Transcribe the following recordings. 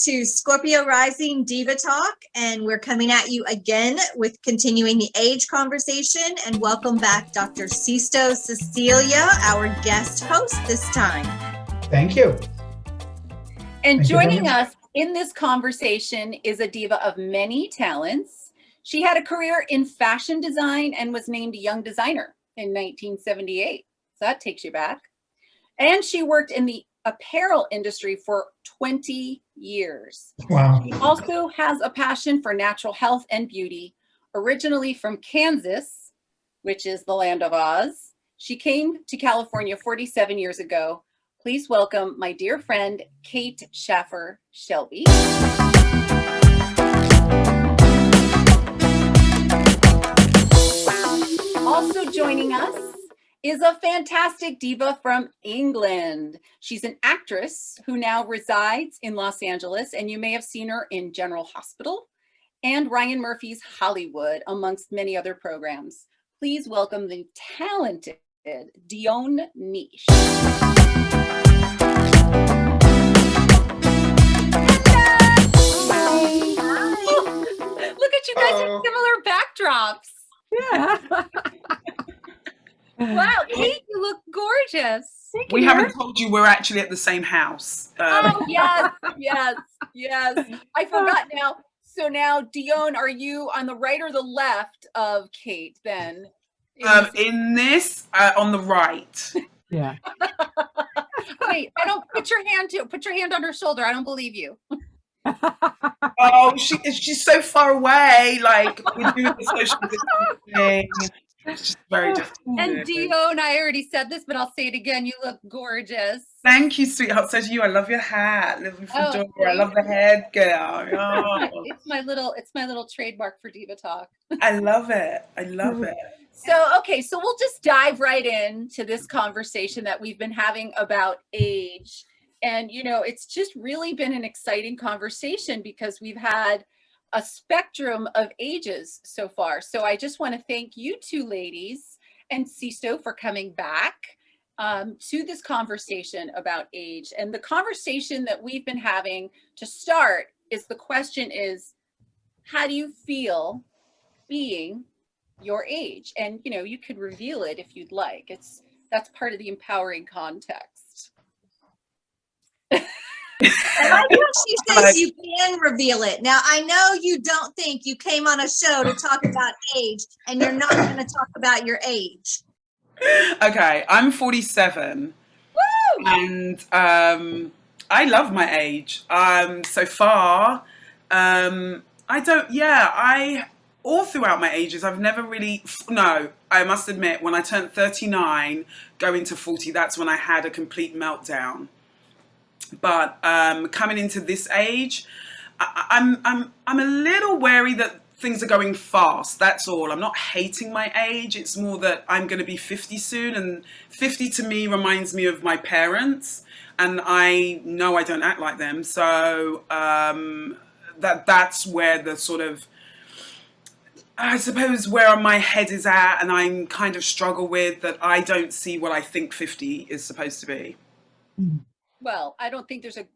to Scorpio Rising Diva Talk, and we're coming at you again with continuing the age conversation. And welcome back, Dr. Sixto Cecilia, our guest host this time. Thank you. And joining us in this conversation is a diva of many talents. She had a career in fashion design and was named Young Designer in 1978. So that takes you back. And she worked in the apparel industry for 20 years. Wow. She also has a passion for natural health and beauty. Originally from Kansas, which is the land of Oz, she came to California 47 years ago. Please welcome my dear friend, Kate Schaffer Shelby. Also joining us is a fantastic diva from England. She's an actress who now resides in Los Angeles, and you may have seen her in General Hospital and Ryan Murphy's Hollywood, amongst many other programs. Please welcome the talented Dionne Niche. Look at you guys with similar backdrops. Yeah. Wow, Kate, you look gorgeous. We haven't told you we're actually at the same house. Oh, yes. I forgot now. So now, Dionne, are you on the right or the left of Kate then? In this, on the right. Yeah. Wait, I don't, put your hand on her shoulder. I don't believe you. Oh, she's so far away. Like, we're doing the social distancing. It's just very difficult. And Dionne, I already said this, but I'll say it again. You look gorgeous. Thank you, sweetheart. So do you. I love your hat. I love your fedora. I love the head, girl. Oh. It's my little trademark for Diva Talk. I love it. So, okay, so we'll just dive right into this conversation that we've been having about age. And, you know, it's just really been an exciting conversation because we've had a spectrum of ages so far. So I just want to thank you two ladies and Sixto for coming back to this conversation about age. And the conversation that we've been having to start is, the question is, how do you feel being your age? And, you know, you could reveal it if you'd like. That's part of the empowering context. And I know she says you can reveal it. Now, I know you don't think you came on a show to talk about age, and you're not going to talk about your age. Okay, I'm 47. Woo! And I love my age. So far, all throughout my ages, I've never really, no, I must admit, when I turned 39, going to 40, that's when I had a complete meltdown. But coming into this age, I'm a little wary that things are going fast. That's all. I'm not hating my age. It's more that I'm going to be 50 soon, and 50 to me reminds me of my parents, and I know I don't act like them. So that's where the sort of, I suppose, where my head is at, and I'm kind of struggle with that. I don't see what I think 50 is supposed to be. Well, I don't think there's a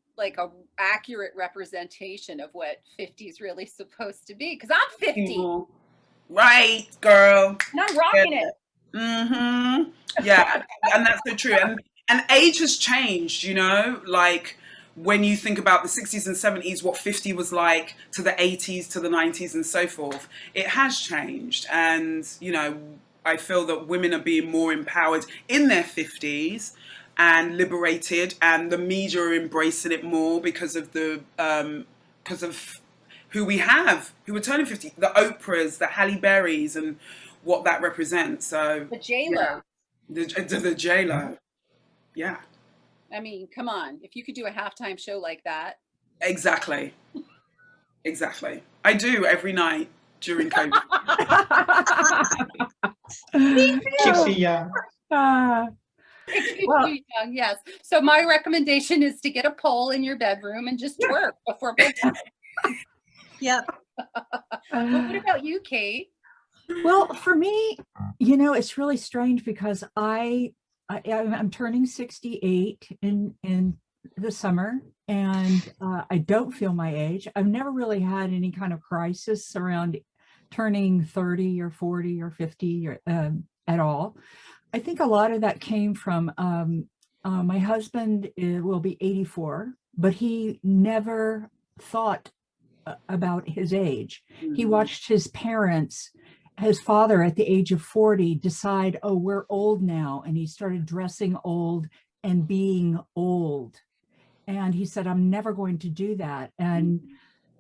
accurate representation of what 50 is really supposed to be, because I'm 50. Mm-hmm. Right, girl. And I'm rocking it. Mm-hmm. Yeah, and that's so true. And age has changed, you know, like when you think about the 60s and 70s, what 50 was like, to the 80s, to the 90s and so forth. It has changed. And, you know, I feel that women are being more empowered in their 50s and liberated, and the media are embracing it more because of who we have, who are turning 50, the Oprahs, the Halle Berrys, and what that represents. So the J-Lo. Yeah, the J-Lo. Yeah. I mean, come on, if you could do a halftime show like that. Exactly. I do every night during COVID. Keeps you young. Well, young, yes. So my recommendation is to get a pole in your bedroom and just twerk before bedtime. Yep. What about you, Kate? Well, for me, you know, it's really strange because I'm turning 68 in this summer, and I don't feel my age. I've never really had any kind of crisis around turning 30 or 40 or 50 or, at all. I think a lot of that came from my husband will be 84, but he never thought about his age. He watched his parents, his father at the age of 40 decide, oh, we're old now. And he started dressing old and being old. And he said, I'm never going to do that. And,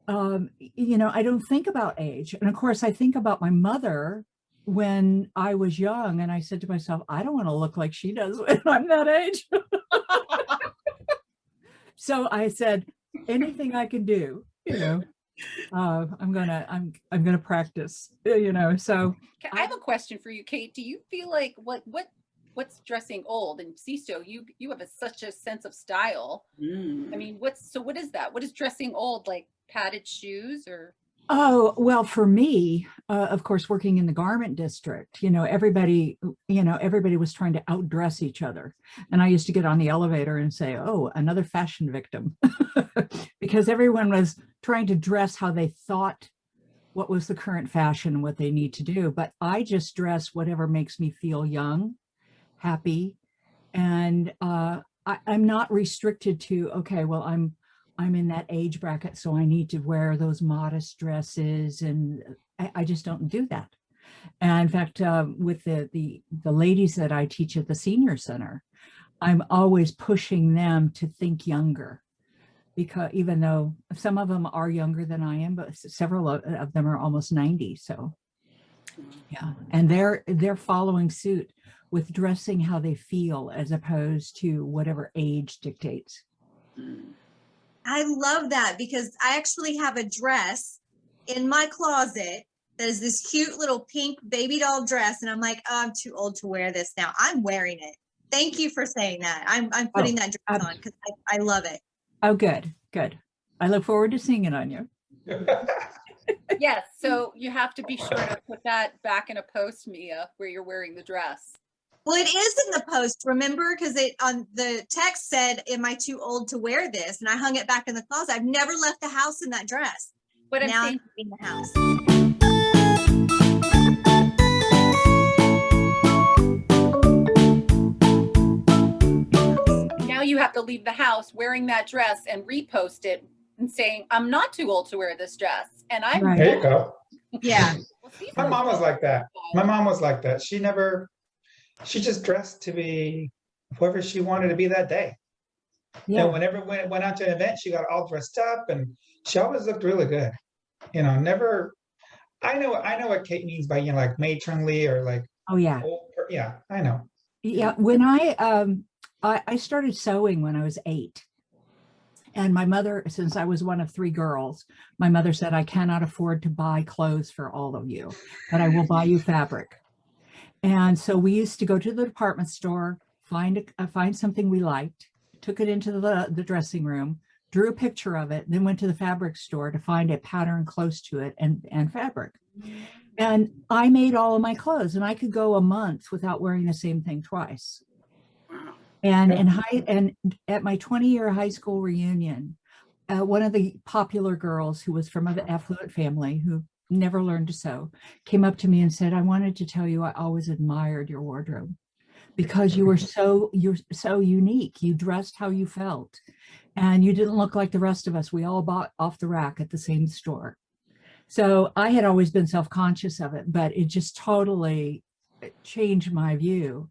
you know, I don't think about age. And of course, I think about my mother when I was young. And I said to myself, I don't want to look like she does when I'm that age. So I said, anything I can do, you know, I'm gonna practice, you know. So I have a question for you, Kate. Do you feel like what's dressing old? And Sixto, you have such a sense of style. I mean, what is that? What is dressing old? Like padded shoes or? Oh, well, for me, of course, working in the garment district, you know, everybody was trying to outdress each other. And I used to get on the elevator and say, oh, another fashion victim, because everyone was trying to dress how they thought what was the current fashion and what they need to do. But I just dress whatever makes me feel young, happy. And I'm not restricted to, okay, well, I'm in that age bracket, so I need to wear those modest dresses, and I just don't do that. And in fact, with the ladies that I teach at the senior center, I'm always pushing them to think younger, because even though some of them are younger than I am, but several of them are almost 90. So yeah, and they're following suit with dressing how they feel as opposed to whatever age dictates. I love that, because I actually have a dress in my closet that is this cute little pink baby doll dress. And I'm like, oh, I'm too old to wear this now. I'm wearing it. Thank you for saying that. I'm putting that dress on because I love it. Oh, good. I look forward to seeing it on you. Yes. So you have to be sure to put that back in a post, Mia, where you're wearing the dress. Well, it is in the post, remember? Because it on the text said, am I too old to wear this? And I hung it back in the closet. I've never left the house in that dress. But I'm now saying, I'm in the house. now you have to leave the house wearing that dress and repost it and saying, I'm not too old to wear this dress. And I'm Right. There you go. Yeah. My mom was like that. My mom was like that. She just dressed to be whoever she wanted to be that day. Yeah. And whenever we went out to an event, she got all dressed up, and she always looked really good. You know, never. I know what Kate means by, you know, like matronly or like. Oh yeah. Yeah, I know. Yeah. When I started sewing when I was 8. And my mother, since I was one of 3 girls, my mother said, I cannot afford to buy clothes for all of you, but I will buy you fabric. And so we used to go to the department store, find something we liked, took it into the dressing room, drew a picture of it, then went to the fabric store to find a pattern close to it and fabric. And I made all of my clothes, and I could go a month without wearing the same thing twice. And and at my 20-year high school reunion, one of the popular girls who was from an affluent family who never learned to sew came up to me and said, I wanted to tell you I always admired your wardrobe because you're so unique. You dressed how you felt, and you didn't look like the rest of us. We all bought off the rack at the same store. So I had always been self-conscious of it, but it just totally changed my view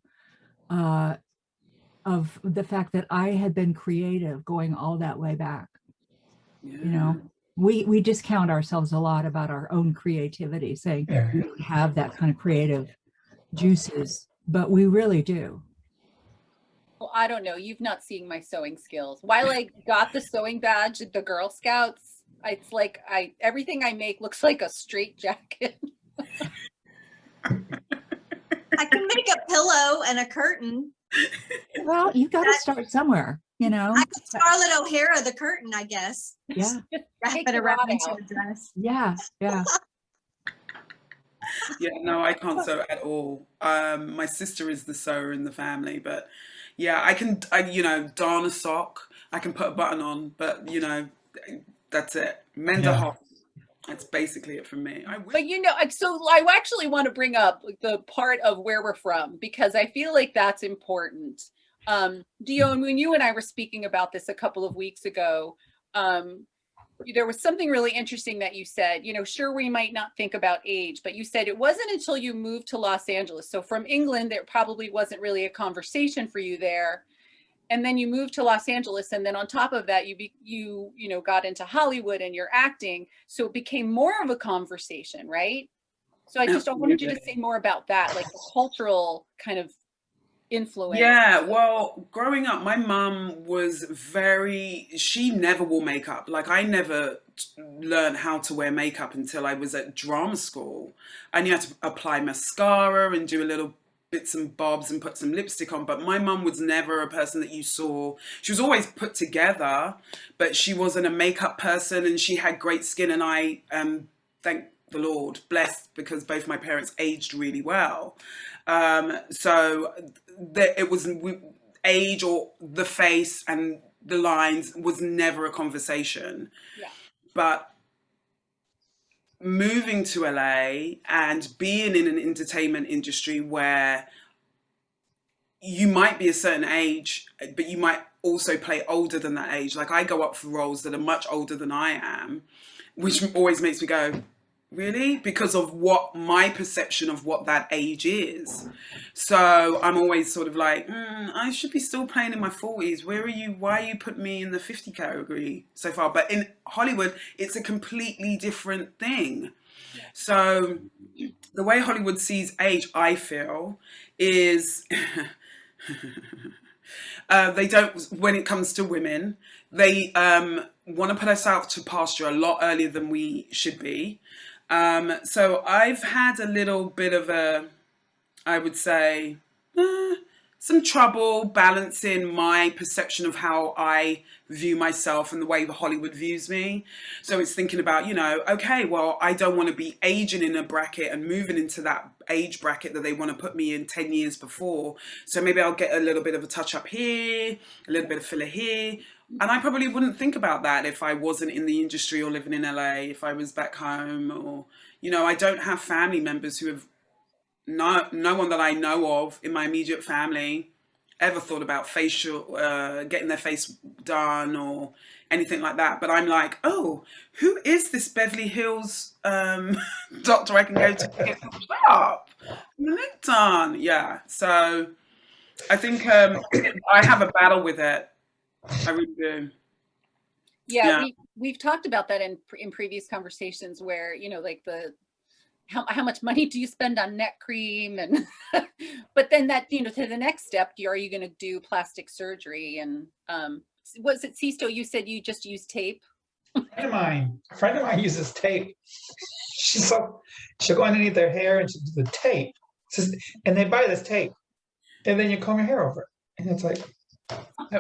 of the fact that I had been creative going all that way back. Yeah. You know, we discount ourselves a lot about our own creativity, saying we don't have that kind of creative juices, but we really do. Well, I don't know. You've not seen my sewing skills. While I got the sewing badge at the Girl Scouts, it's like everything I make looks like a straight jacket. I can make a pillow and a curtain. Well, you got to start somewhere, you know. I could Scarlett O'Hara the curtain, I guess. Yeah. Wrap Take it the around rod into out. a dress. Yeah. Yeah, no, I can't sew at all. My sister is the sewer in the family, but Yeah, you know, darn a sock. I can put a button on, but you know, that's it. Mend a hop. That's basically it for me. But you know, so I actually want to bring up the part of where we're from, because I feel like that's important. Dion, when you and I were speaking about this a couple of weeks ago, there was something really interesting that you said. You know, sure, we might not think about age, but you said it wasn't until you moved to Los Angeles. So from England, there probably wasn't really a conversation for you there. And then you moved to Los Angeles, and then on top of that, you know, got into Hollywood and you're acting, so it became more of a conversation, right? So I wanted you to say more about that, like the cultural kind of influence. Yeah, well, growing up, my mum she never wore makeup. Like, I never learned how to wear makeup until I was at drama school. And you had to apply mascara and do a little bits and bobs and put some lipstick on, but my mum was never a person that you saw. She was always put together, but she wasn't a makeup person, and she had great skin, and I thank the Lord, blessed, because both my parents aged really well. So it was age or the face and the lines was never a conversation. Yeah. But moving to LA and being in an entertainment industry where you might be a certain age, but you might also play older than that age. Like, I go up for roles that are much older than I am, which always makes me go, really? Because of what my perception of what that age is. So I'm always sort of like, I should be still playing in my 40s. Why are you putting me in the 50 category so far? But in Hollywood, it's a completely different thing. So the way Hollywood sees age, I feel, is they don't, when it comes to women, they want to put us out to pasture a lot earlier than we should be. So I've had a little bit of I would say, some trouble balancing my perception of how I view myself and the way the Hollywood views me. So it's thinking about, you know, okay, well, I don't want to be aging in a bracket and moving into that age bracket that they want to put me in 10 years before. So maybe I'll get a little bit of a touch up here, a little bit of filler here. And I probably wouldn't think about that if I wasn't in the industry or living in LA, if I was back home, or, you know, I don't have family members who have, no one that I know of in my immediate family ever thought about getting their face done or anything like that. But I'm like, oh, who is this Beverly Hills doctor I can go to get touched up? Lip done. Yeah. So I think I have a battle with it. I really do. Yeah. We've talked about that in previous conversations where, you know, like how much money do you spend on neck cream, and but then that, you know, to the next step, are you going to do plastic surgery? And was it Sixto, you said you just use tape? A friend of mine uses tape. She'll go underneath their hair and she'll do the tape. And they buy this tape, and then you comb your hair over it, and it's like,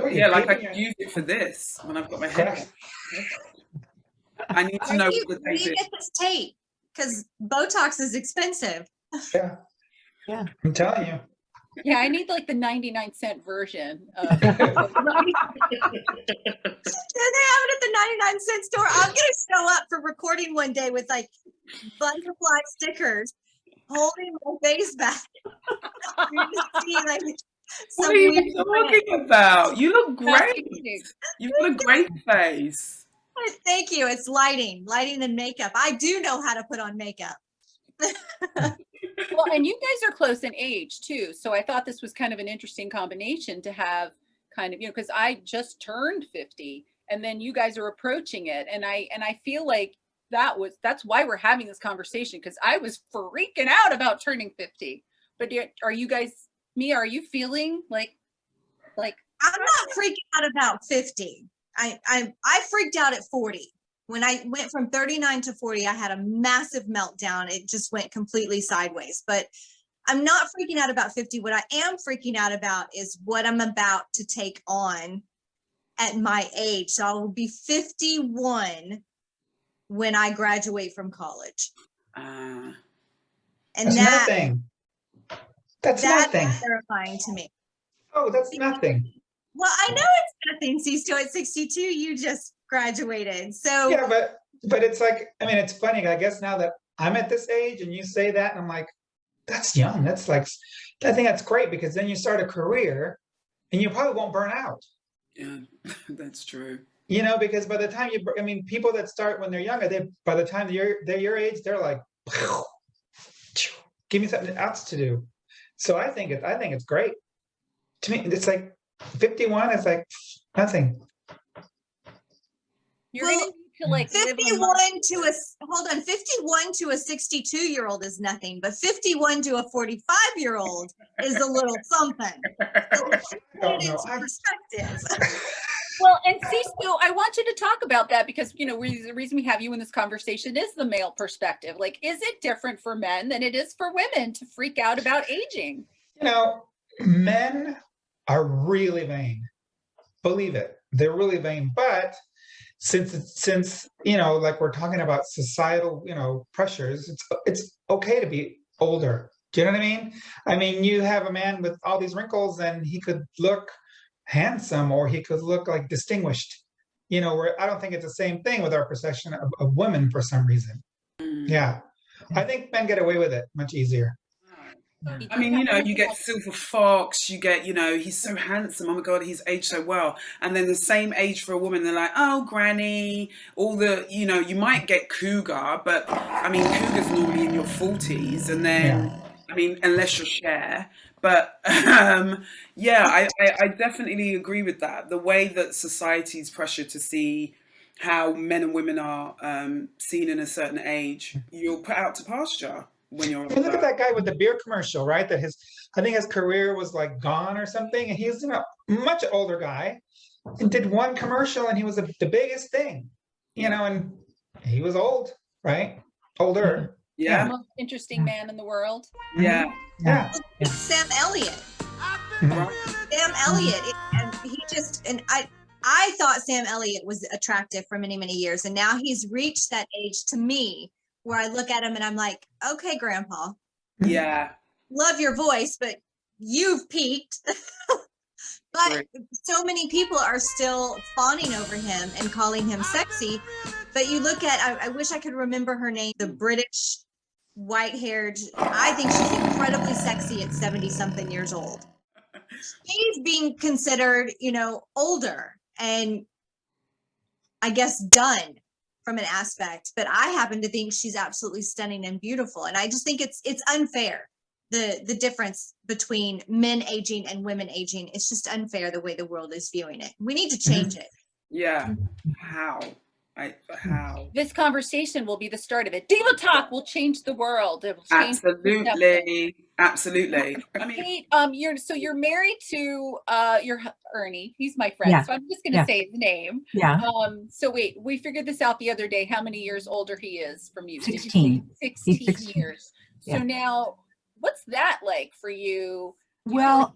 yeah, like I could use it for this when I've got my hair. I need to know what the tape is. Get this tape, because Botox is expensive. Yeah. I'm telling you. Yeah, I need like the 99-cent version. Do they have it at the 99-cent store? I'm gonna show up for recording one day with like butterfly stickers holding my face back. What are you talking about? You look great. You've got a great face. Thank you. It's lighting and makeup. I do know how to put on makeup. Well, and you guys are close in age too. So I thought this was kind of an interesting combination to have, kind of, you know, because I just turned 50 and then you guys are approaching it. And I feel like that's why we're having this conversation, because I was freaking out about turning 50. But are you guys, are you feeling like I'm not freaking out about 50. I freaked out at 40. When I went from 39 to 40, I had a massive meltdown. It just went completely sideways. But I'm not freaking out about 50. What I am freaking out about is what I'm about to take on at my age. So I will be 51 when I graduate from college. And that's nothing. That's nothing. That's terrifying to me. Oh, that's nothing. Well, I know it's nothing. See, still at 62, you just graduated. So Yeah, but it's like, I mean, it's funny. I guess now that I'm at this age and you say that, and I'm like, that's young. That's like, I think that's great because then you start a career and you probably won't burn out. Yeah, that's true. Because by the time I mean, people that start when they're younger, by the time they're your age, they're like, give me something else to do. So I think it's great. To me, it's like 51 is like nothing. You're Well, gonna need to like live on 51 to hold on, 51 to a 62-year-old is nothing, but 51 to a 45-year-old is a little something. So I don't put it know. into perspective. Well, and Sixto, I want you to talk about that because, the reason we have you in this conversation is the male perspective. Like, is it different for men than it is for women to freak out about aging? Men are really vain. Believe it. They're really vain. But since like we're talking about societal, pressures, it's okay to be older. Do you know what I mean? I mean, you have a man with all these wrinkles and he could look handsome or he could look like distinguished. Where I don't think it's the same thing with our perception of women for some reason. Yeah. I think men get away with it much easier. I mean, you get Silver Fox, you get, he's so handsome. Oh my God, he's aged so well. And then the same age for a woman, they're like, oh, granny, all the, you might get cougar, but I mean, cougar's normally in your 40s. And then, I mean, unless you're Cher. But yeah, I definitely agree with that. The way that society's pressure to see how men and women are seen in a certain age, you're put out to pasture. When you're look at that guy with the beer commercial, right? I think his career was like gone or something. And he's a much older guy and did one commercial and he was the biggest thing, and he was old, right? Older. The most interesting man in the world. Yeah. Sam Elliott. Mhm. Sam Elliott. And I thought Sam Elliott was attractive for many, many years. And now he's reached that age to me where I look at him and I'm like, okay, Grandpa. Yeah. Love your voice, but you've peaked. But Right. so many people are still fawning over him and calling him sexy. But you look at, I wish I could remember her name, the British white-haired, I think she's incredibly sexy at 70-something years old. She's being considered, older and I guess done from an aspect, but I happen to think she's absolutely stunning and beautiful. And I just think it's unfair. The difference between men aging and women aging, it's just unfair the way the world is viewing it. We need to change it. Yeah. How? How? This conversation will be the start of it. Diva Talk will change the world. It will change Absolutely. I mean, Kate, you're married to your Ernie. He's my friend, Yeah. so I'm just gonna say his name. Yeah. So wait, we figured this out the other day. How many years older he is from you? 16. 16 He's 16. years. So Yeah. now, what's that like for you? Well,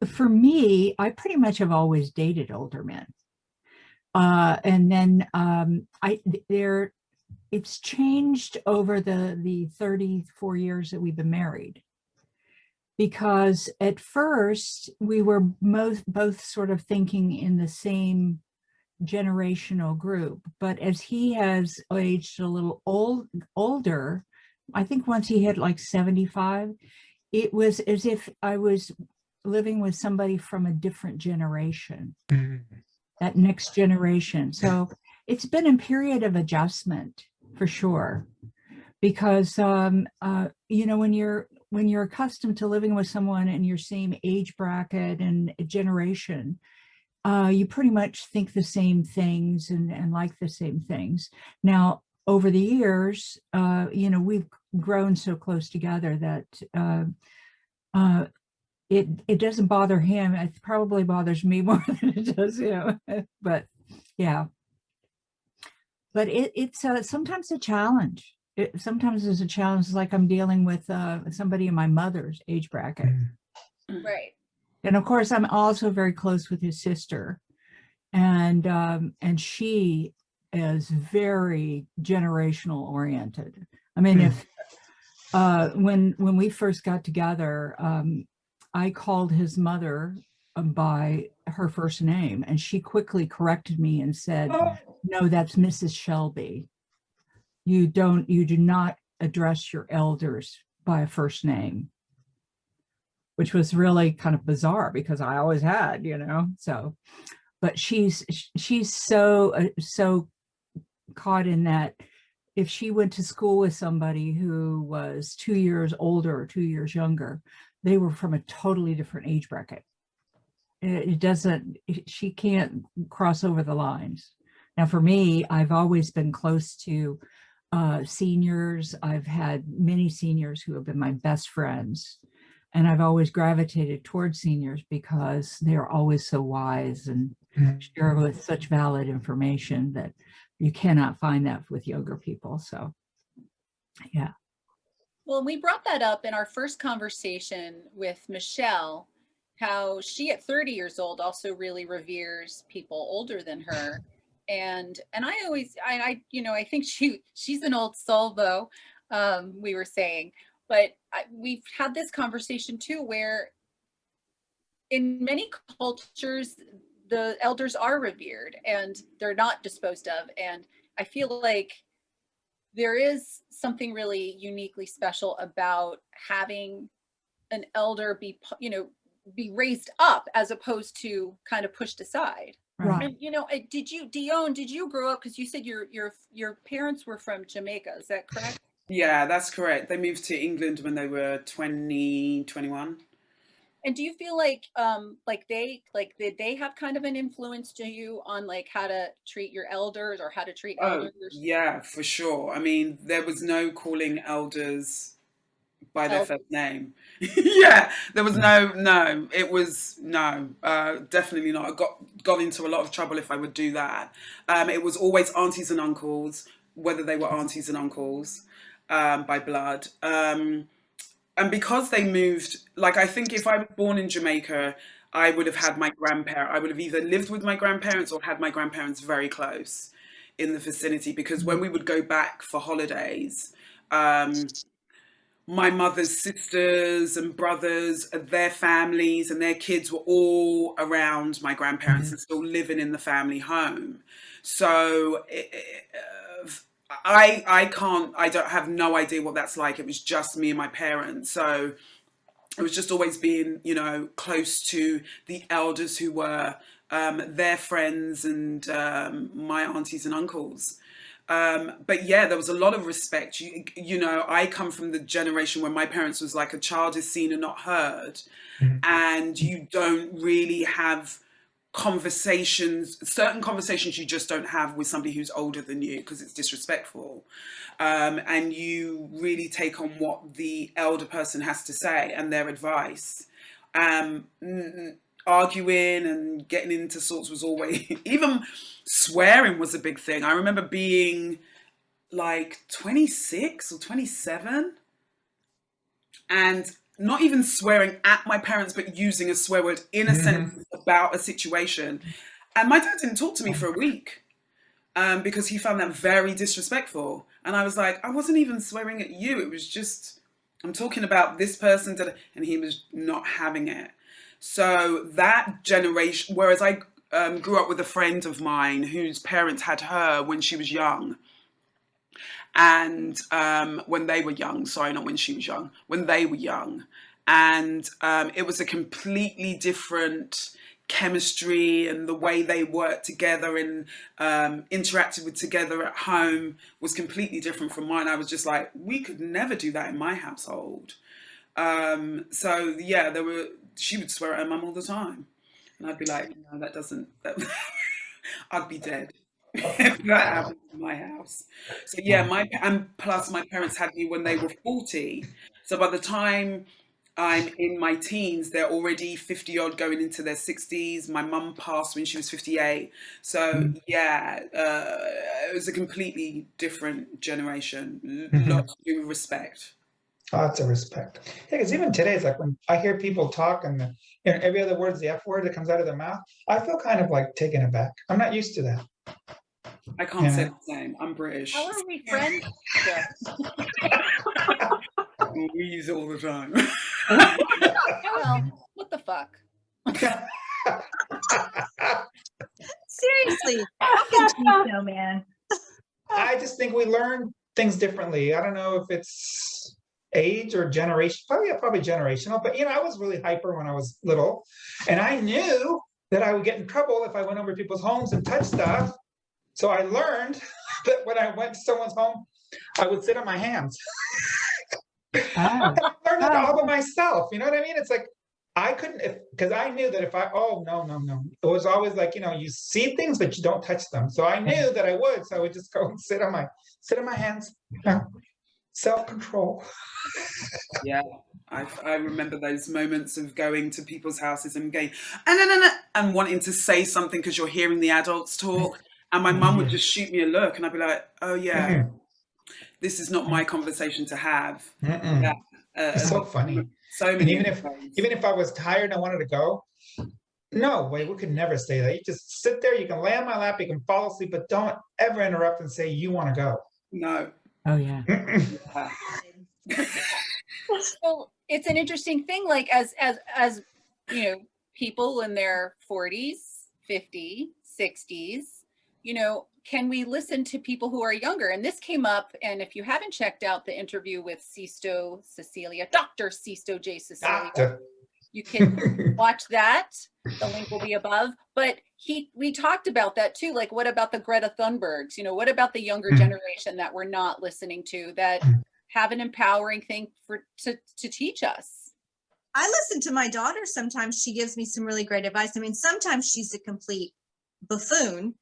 for me, I pretty much have always dated older men. And then it's changed over the 34 years that we've been married. Because at first we were both sort of thinking in the same generational group, but as he has aged a little older, I think once he hit like 75, it was as if I was living with somebody from a different generation. That next generation. So it's been a period of adjustment for sure, because when you're accustomed to living with someone in your same age bracket and generation, you pretty much think the same things and like the same things. Now, over the years, we've grown so close together that it doesn't bother him. It probably bothers me more than it does him. But yeah. But it's sometimes a challenge. Sometimes it's a challenge, like I'm dealing with somebody in my mother's age bracket. Right. And of course, I'm also very close with his sister. And she is very generational oriented. I mean, if when we first got together, I called his mother by her first name, and she quickly corrected me and said, no, that's Mrs. Shelby. You do not address your elders by a first name, which was really kind of bizarre because I always had, so, but she's so caught in that if she went to school with somebody who was 2 years older or 2 years younger, they were from a totally different age bracket. She can't cross over the lines. Now, for me, I've always been close to seniors. I've had many seniors who have been my best friends. And I've always gravitated towards seniors because they're always so wise and share with such valid information that you cannot find that with younger people. So, yeah. Well, we brought that up in our first conversation with Michelle, how she at 30 years old also really reveres people older than her. And I think she's an old soul though, we were saying, but we've had this conversation too, where in many cultures, the elders are revered and they're not disposed of. And I feel like there is something really uniquely special about having an elder be raised up as opposed to kind of pushed aside. Right. And Dion, did you grow up, because you said your parents were from Jamaica, is that correct? Yeah, that's correct. They moved to England when they were 20, 21. And do you feel like did they have kind of an influence to you on like how to treat your elders or how to treat elders? Yeah, for sure. I mean, there was no calling elders by their first name. Yeah, there was no, it was definitely not. I got into a lot of trouble if I would do that. It was always aunties and uncles, whether they were aunties and uncles by blood. And because they moved, like, I think if I was born in Jamaica, I would have had I would have either lived with my grandparents or had my grandparents very close in the vicinity, because when we would go back for holidays, my mother's sisters and brothers, their families and their kids were all around my grandparents and still living in the family home. So I don't have no idea what that's like. It was just me and my parents. So it was just always being, close to the elders who were their friends and my aunties and uncles. But yeah, there was a lot of respect. I come from the generation where my parents was like, a child is seen and not heard. And you don't really have certain conversations you just don't have with somebody who's older than you, because it's disrespectful. And you really take on what the elder person has to say and their advice. Arguing and getting into sorts was always, even swearing was a big thing. I remember being like 26 or 27 and not even swearing at my parents, but using a swear word in a sentence about a situation. And my dad didn't talk to me for a week because he found that very disrespectful. And I was like, I wasn't even swearing at you. It was just, I'm talking about this person. And he was not having it. So that generation, whereas I grew up with a friend of mine whose parents had her when she was young. And when they were young, sorry, not when she was young, when they were young. And it was a completely different chemistry, and the way they worked together and interacted together at home was completely different from mine. I was just like, we could never do that in my household. So yeah, she would swear at her mum all the time. And I'd be like, no, I'd be dead if that happened in my house. So yeah, and plus my parents had me when they were 40. So by the time I'm in my teens, they're already 50 odd going into their 60s. My mum passed when she was 58. So yeah, it was a completely different generation. Lots to do with respect. Lots of respect. Yeah, because even today, it's like when I hear people talk and every other word's the F word that comes out of their mouth, I feel kind of like taken aback. I'm not used to that. I can't say the same. I'm British. How are we friends? We use it all the time. How Well, what the fuck? Seriously, how can you know, man? I just think we learn things differently. I don't know if it's age or generation, probably generational, but I was really hyper when I was little, and I knew that I would get in trouble if I went over people's homes and touched stuff. So I learned that when I went to someone's home, I would sit on my hands. Oh. I learned it all by myself. You know what I mean? It's like I couldn't, because I knew that if no. It was always like, you see things, but you don't touch them. So I knew that I would. So I would just go and sit on my hands. Self-control. Yeah, I remember those moments of going to people's houses and going, and wanting to say something because you're hearing the adults talk. And my mum would just shoot me a look, and I'd be like, oh, yeah, this is not my conversation to have. Yeah, it's so funny. So many. And even if I was tired and I wanted to go, no way, we could never say that. You just sit there, you can lay on my lap, you can fall asleep, but don't ever interrupt and say you want to go. No. Oh, yeah. So it's an interesting thing, like as people in their 40s, 50s, 60s, can we listen to people who are younger? And this came up, and if you haven't checked out the interview with Sixto Cecilia, Dr. Sixto J. Cecilia, you can watch that. The link will be above. But we talked about that too. Like, what about the Greta Thunbergs? What about the younger generation that we're not listening to, that have an empowering thing to teach us? I listen to my daughter sometimes. She gives me some really great advice. I mean, sometimes she's a complete buffoon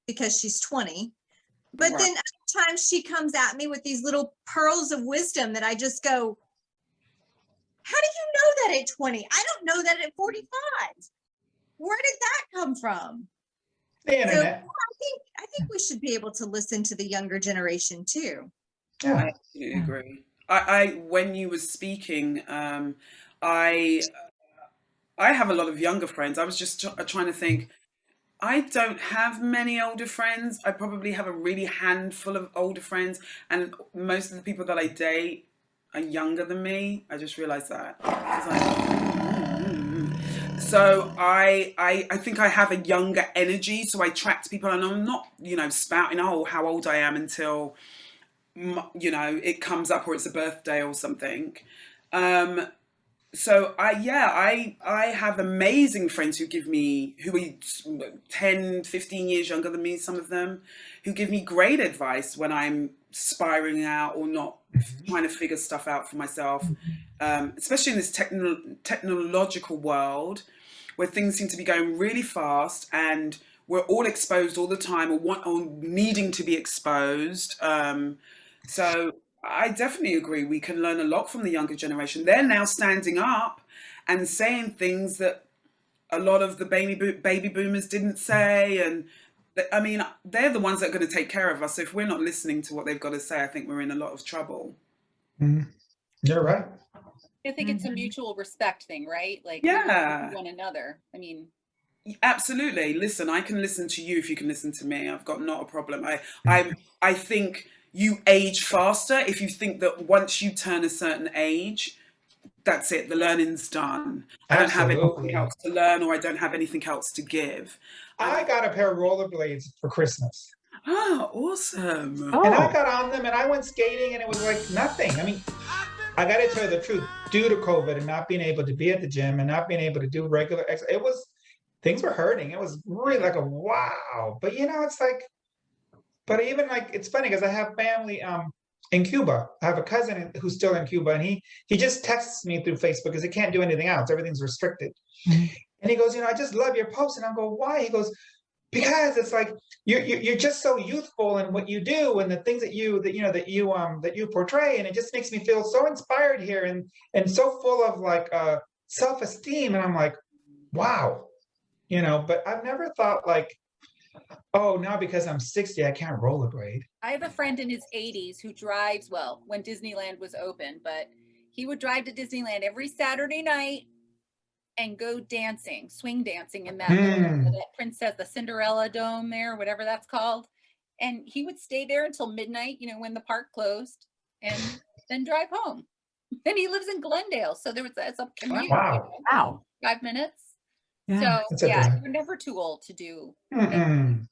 because she's 20, but then other times she comes at me with these little pearls of wisdom that I just go, how do you know that at 20? I don't know that at 45. Where did that come from? The internet. So I think we should be able to listen to the younger generation too. Yeah. I absolutely agree. I when you were speaking, I have a lot of younger friends. I was just trying to think. I don't have many older friends. I probably have a really handful of older friends, and most of the people that I date are younger than me. I just realized that. So I think I have a younger energy, so I attract people, and I'm not, spouting, how old I am until, it comes up or it's a birthday or something. So I have amazing friends who are 10, 15 years younger than me, some of them, who give me great advice when I'm spiraling out or not trying to figure stuff out for myself, especially in this technological world where things seem to be going really fast and we're all exposed all the time or needing to be exposed. So I definitely agree. We can learn a lot from the younger generation. They're now standing up and saying things that a lot of the baby boomers didn't say. And I mean, they're the ones that are going to take care of us. So if we're not listening to what they've got to say, I think we're in a lot of trouble. You're right. I think it's a mutual respect thing, right? Like, yeah, one another. I mean, absolutely. Listen, I can listen to you if you can listen to me. I've got not a problem. I think you age faster if you think that once you turn a certain age, that's it, the learning's done. I don't have anything else to learn, or I don't have anything else to give. I got a pair of rollerblades for Christmas. Oh, awesome. And I got on them and I went skating and it was like nothing. I mean, I got to tell you the truth, due to COVID and not being able to be at the gym and not being able to do regular exercise, things were hurting. It was really like a wow. But it's like, but even like, it's funny because I have family in Cuba. I have a cousin who's still in Cuba, and he just texts me through Facebook because he can't do anything else. Everything's restricted. And he goes, I just love your post. And I go, why? He goes, because it's like you're just so youthful in what you do and the things that you portray, and it just makes me feel so inspired here and so full of like self-esteem. And I'm like, wow, but I've never thought like, oh, now because I'm 60, I can't rollerblade. I have a friend in his 80s who drives, when Disneyland was open, but he would drive to Disneyland every Saturday night and go dancing, swing dancing in that princess, the Cinderella Dome there, whatever that's called. And he would stay there until midnight, when the park closed, and then drive home. And he lives in Glendale, so it's a commute. Wow. Wow. 5 minutes. Yeah. So That's a yeah, drive. you're never too old to do. Mm-mm.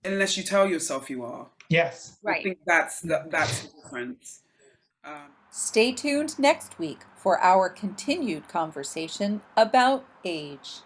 Unless you tell yourself you are. Yes. I Right. think that's the difference. Stay tuned next week for our continued conversation about age.